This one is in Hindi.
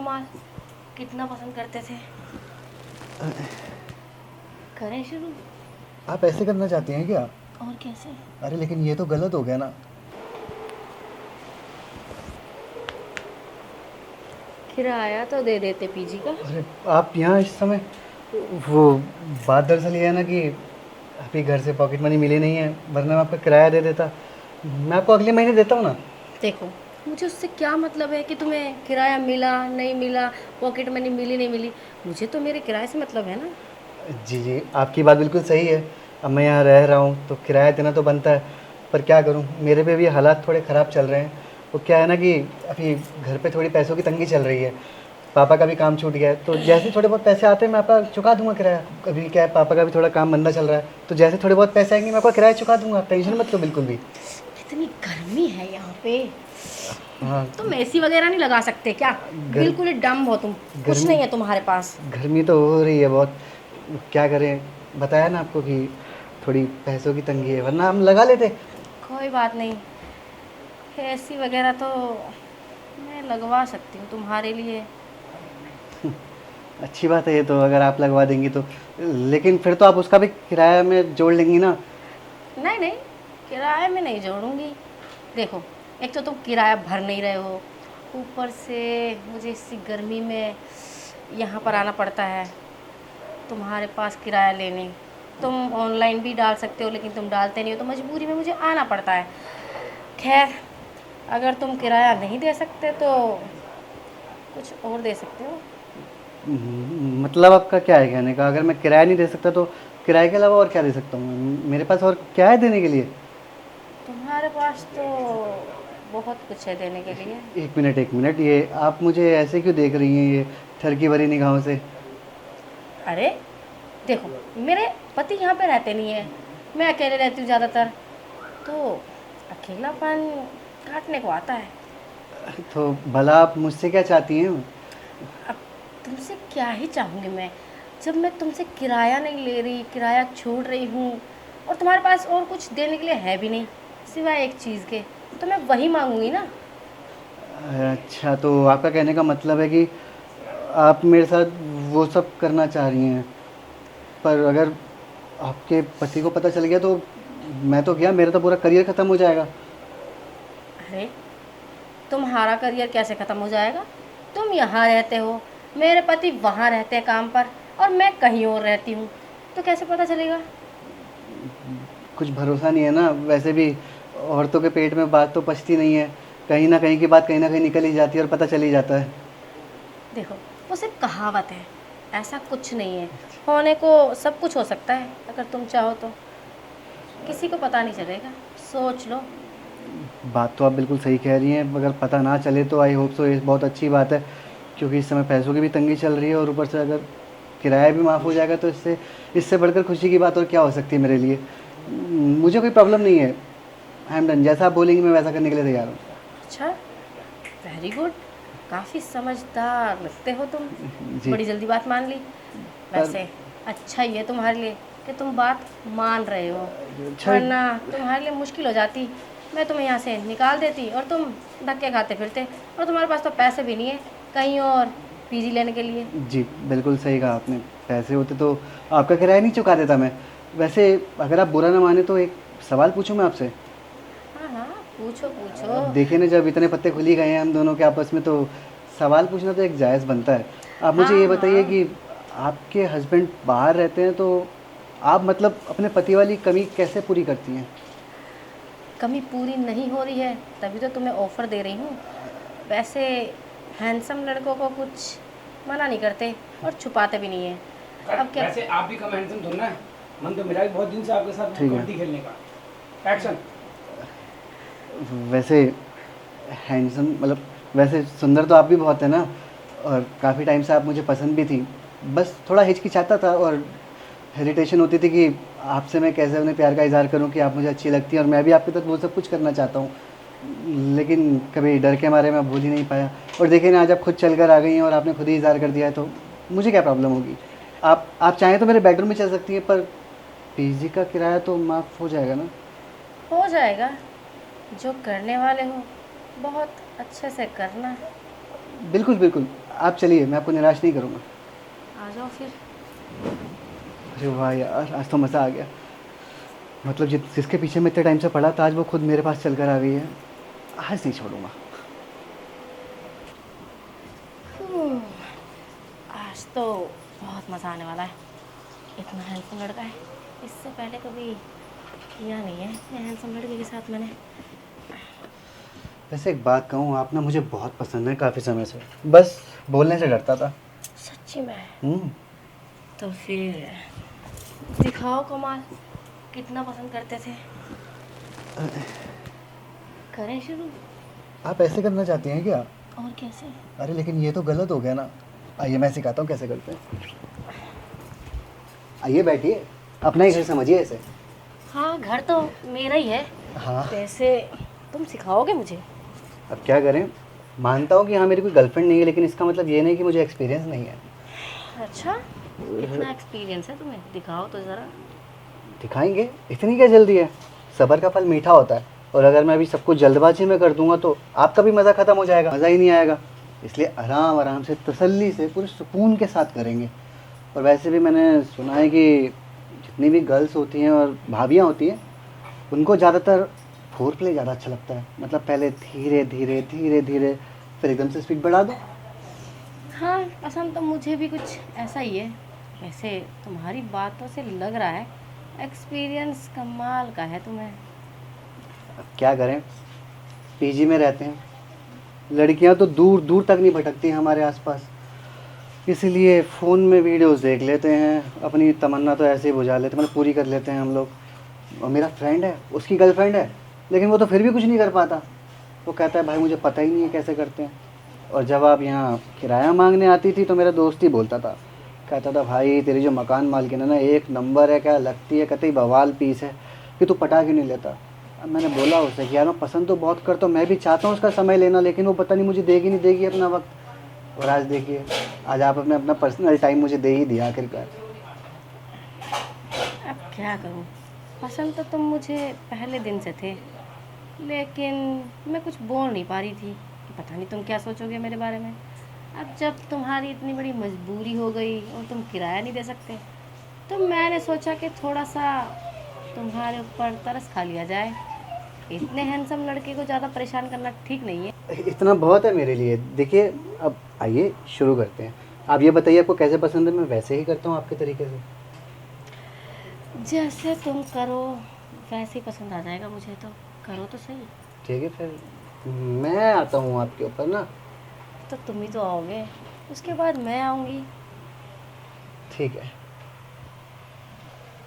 कमाल, कितना पसंद करते थे। करें शुरू? आप ऐसे करना चाहती हैं क्या? और कैसे? अरे लेकिन ये तो गलत हो गया ना। किराया तो दे देते पीजी का। अरे आप यहाँ इस समय, वो बात दरअसल ये है ना कि अभी घर से पॉकेट मनी मिली नहीं है, वरना मैं आपका किराया दे देता। मैं आपको अगले महीने देता हूँ ना। देखो, मुझे उससे क्या मतलब है कि तुम्हें किराया मिला नहीं मिला, पॉकेट मनी मिली नहीं मिली। मुझे तो मेरे किराए से मतलब है ना। जी जी, आपकी बात बिल्कुल सही है। अब मैं यहाँ रह रहा हूँ तो किराया देना तो बनता है, पर क्या करूँ, मेरे पे भी हालात थोड़े ख़राब चल रहे हैं। वो क्या है ना कि अभी घर पे थोड़ी पैसों की तंगी चल रही है। पापा का भी काम छूट गया है, तो जैसे थोड़े बहुत पैसे आते हैं मैं आपका चुका दूंगा किराया। अभी क्या है, पापा का भी थोड़ा काम मंदा चल रहा है, तो जैसे थोड़े बहुत पैसे आएंगे मैं आपका किराया चुका दूंगा, आप टेंशन मत लो बिल्कुल भी। इतनी गर्मी है यहाँ पे, हाँ। तुम एसी वगैरह नहीं लगा सकते क्या? गर बिल्कुल ही डम हो तुम, कुछ गर्मी नहीं है तुम्हारे पास। गर्मी तो हो रही है बहुत। क्या करें, बताया ना आपको कि थोड़ी पैसों की तंगी है, वरना हम लगा लेते। कोई बात नहीं, एसी वगैरह तो मैं लगवा सकती हूँ तुम्हारे लिए। अच्छी बात है ये तो, अगर आप लगवा देंगी तो। लेकिन फिर तो आप उसका भी किराया में जोड़ लेंगी ना। नहीं नहीं, किराए में नहीं जोड़ूंगी। देखो, एक तो तुम किराया भर नहीं रहे हो, ऊपर से मुझे इसी गर्मी में यहाँ पर आना पड़ता है तुम्हारे पास किराया लेने। तुम ऑनलाइन भी डाल सकते हो लेकिन तुम डालते नहीं हो, तो मजबूरी में मुझे आना पड़ता है। खैर, अगर तुम किराया नहीं दे सकते तो कुछ और दे सकते हो। मतलब आपका क्या है कहने का, अगर मैं किराया नहीं दे सकता तो किराए के अलावा और क्या दे सकता हूँ मेरे पास और क्या है देने के लिए? तुम्हारे पास तो बहुत कुछ है देने के लिए। एक मिनट एक मिनट, ये आप मुझे ऐसे क्यों देख रही हैं, ये ठरकी भरी निगाहों से? अरे देखो, मेरे पति यहाँ पे रहते नहीं है, मैं अकेले रहती हूँ ज़्यादातर, तो अकेलापन काटने को आता है। तो भला आप मुझसे क्या चाहती हैं? अब तुमसे क्या ही चाहूँगी मैं, जब मैं तुमसे किराया नहीं ले रही, किराया छोड़ रही हूँ, और तुम्हारे पास और कुछ देने के लिए है भी नहीं सिवाय एक चीज़ के, तो मैं वही मांगूंगी ना। अच्छा, तो आपका कहने का मतलब है कि आप मेरे साथ वो सब करना चाह रही हैं, पर अगर आपके पति को पता चल गया तो मैं तो गया, मेरा तो पूरा करियर ख़त्म हो जाएगा। अरे, तुम्हारा करियर कैसे ख़त्म हो जाएगा? तुम यहाँ रहते हो, मेरे पति वहाँ रहते हैं काम पर, और मैं कहीं और रहती हूँ, तो कैसे पता चलेगा? कुछ भरोसा नहीं है ना, वैसे भी औरतों के पेट में बात तो पचती नहीं है, कहीं ना कहीं की बात कहीं ना कहीं निकल ही जाती है और पता चल ही जाता है। देखो, वो सिर्फ कहावत है, ऐसा कुछ नहीं है। होने को सब कुछ हो सकता है, अगर तुम चाहो तो। किसी को पता नहीं चलेगा, सोच लो। बात तो आप बिल्कुल सही कह रही हैं, अगर पता ना चले तो आई होप सो, ये बहुत अच्छी बात है, क्योंकि इस समय पैसों की भी तंगी चल रही है और ऊपर से अगर किराया भी माफ़ हो जाएगा तो इससे इससे बढ़कर खुशी की बात और क्या हो सकती है मेरे लिए। मुझे कोई प्रॉब्लम नहीं है, आई एम डन, जैसा आप बोलेंगी मैं वैसा करने के लिए तैयार हूँ। अच्छा, वेरी गुड, काफ़ी समझदार लगते हो तुम। जी। बड़ी जल्दी बात मान ली। पर वैसे अच्छा ही है तुम्हारे लिए कि तुम बात मान रहे हो, अच्छा, वरना तुम्हारे लिए मुश्किल हो जाती। मैं तुम्हें यहाँ से निकाल देती और तुम धक्के खाते फिरते, और तुम्हारे पास तो पैसे भी नहीं है कहीं और पीजी लेने के लिए। जी बिल्कुल सही कहा आपने, पैसे होते तो आपका किराया नहीं चुका देता मैं। वैसे अगर आप बुरा ना माने तो एक सवाल पूछूं मैं आपसे? हाँ हाँ, पूछो पूछो। अब देखिए ना, जब इतने पत्ते खुली गए हैं हम दोनों के आपस में, तो सवाल पूछना तो एक जायज़ बनता है। आप मुझे ये हाँ बताइए हाँ, कि आपके हस्बैंड बाहर रहते हैं, तो आप मतलब अपने पति वाली कमी कैसे पूरी करती हैं? कमी पूरी नहीं हो रही है तभी तो तुम्हें ऑफ़र दे रही हूँ। वैसे हैंडसम लड़कों को कुछ मना नहीं करते और छुपाते भी नहीं है। अब क्या? वैसे आप भी कम हैंडसम थोड़ा ना है। मन तो मेरा भी बहुत दिन से आपके साथ ठीक है। कबड्डी खेलने का। एक्शन। वैसे हैंडसम मतलब, वैसे सुंदर तो आप भी बहुत है ना, और काफ़ी टाइम से आप मुझे पसंद भी थी। बस थोड़ा हिचकिचाता था और हेजिटेशन होती थी कि आपसे मैं कैसे अपने प्यार का इज़हार करूं कि आप मुझे अच्छी लगती हैं और मैं भी आपके साथ वो सब कुछ करना चाहता हूं, लेकिन कभी डर के मारे मैं भूल ही नहीं पाया। और देखिए ना, आज आप खुद चल कर आ गई हैं और आपने खुद ही इज़हार कर दिया है, तो मुझे क्या प्रॉब्लम होगी? आप चाहें तो मेरे बेडरूम में चल सकती हैं, पर पीजी का किराया तो माफ़ हो जाएगा ना? हो जाएगा, जो करने वाले हो बहुत अच्छे से करना। बिल्कुल बिल्कुल, आप चलिए, मैं आपको निराश नहीं करूँगा। आ जाओ फिर। अरे वाह यार, आज तो मज़ा आ गया। मतलब जिसके पीछे मैं इतने टाइम से पड़ा था, आज वो खुद मेरे पास चल कर आ गई है। आज नहीं छोड़ूंगा। आज तो बहुत मज़ा आने वाला है। इतना हैंडसम लड़का है, इससे पहले कभी किया नहीं है इतने हैंडसम लड़के के साथ मैंने। वैसे एक बात कहूँ, आप ना मुझे बहुत पसंद है काफ़ी समय से, बस बोलने से डरता था। सच्ची में? हम्म। तो फिर दिखाओ कमाल, कितना पसंद करते थे। करें शुरू? आप ऐसे करना चाहती हैं क्या? और कैसे? अरे लेकिन ये तो गलत हो गया ना। आइए मैं सिखाता हूँ कैसे करते हैं। आइए बैठिए, अपना ही घर समझिए इसे। हाँ, घर तो मेरा ही है। हाँ। वैसे तुम सिखाओगे मुझे? अब क्या करें, मानता हूँ कि हाँ मेरी कोई गर्लफ्रेंड नहीं है, लेकिन इसका मतलब ये नहीं कि मुझे एक्सपीरियंस नहीं है। अच्छा, इतना एक्सपीरियंस है तुम्हें? दिखाओ तो ज़रा। दिखाएंगे, इतनी क्या जल्दी है। सब्र का फल मीठा होता है, और अगर मैं अभी सब कुछ जल्दबाजी में कर दूंगा तो आपका भी मज़ा ख़त्म हो जाएगा, मज़ा ही नहीं आएगा। इसलिए आराम आराम से तसल्ली से पूरे सुकून के साथ करेंगे। और वैसे भी मैंने सुना है कि जितनी भी गर्ल्स होती हैं और भाभियाँ होती हैं, उनको ज़्यादातर फोर प्ले ज़्यादा अच्छा लगता है। मतलब पहले धीरे धीरे धीरे धीरे, फिर एकदम से स्पीड बढ़ा दो। हाँ, पसंद तो मुझे भी कुछ ऐसा ही है। वैसे तुम्हारी बातों से लग रहा है एक्सपीरियंस कमाल का है तुम्हें। अब क्या करें, पीजी में रहते हैं, लड़कियां तो दूर दूर तक नहीं भटकती हमारे आसपास, इसीलिए फ़ोन में वीडियोस देख लेते हैं। अपनी तमन्ना तो ऐसे ही बुझा लेते हैं, मतलब पूरी कर लेते हैं हम लोग। और मेरा फ्रेंड है, उसकी गर्लफ्रेंड है, लेकिन वो तो फिर भी कुछ नहीं कर पाता। वो कहता है भाई मुझे पता ही नहीं है कैसे करते हैं। और जब आप यहाँ किराया मांगने आती थी तो मेरा दोस्त ही बोलता था, कहता था भाई तेरी जो मकान मालकिन है ना, एक नंबर है, क्या लगती है कतई बवाल पीस है, कि तू पटा क्यों नहीं लेता। अब मैंने बोला उससे कि यार मैं पसंद तो बहुत करता हूँ, मैं भी चाहता हूँ उसका समय लेना, लेकिन वो पता नहीं मुझे देगी नहीं देगी अपना वक्त। और आज देखिए, आज आपने अपना पर्सनल टाइम मुझे दे ही दिया आखिरकार। अब क्या करूँ, पसंद तो तुम मुझे पहले दिन से थे, लेकिन मैं कुछ बोल नहीं पा रही थी कि पता नहीं तुम क्या सोचोगे मेरे बारे में। अब जब तुम्हारी इतनी बड़ी मजबूरी हो गई और तुम किराया नहीं दे सकते, तो मैंने सोचा कि थोड़ा सा तुम्हारे ऊपर तरस खा लिया जाए। इतने हैंडसम लड़के को ज़्यादा परेशान करना ठीक नहीं है। इतना बहुत है मेरे लिए। देखिए अब आइए शुरू करते हैं। आप ये बताइए आपको कैसे पसंद है, मैं वैसे ही करता हूँ आपके तरीके से। जैसे तुम करो वैसे ही पसंद आ जाएगा मुझे, तो करो तो सही। ठीक है फिर मैं आता हूँ आपके ऊपर ना। तो तुम ही तो आओगे, उसके बाद मैं आऊँगी। ठीक है।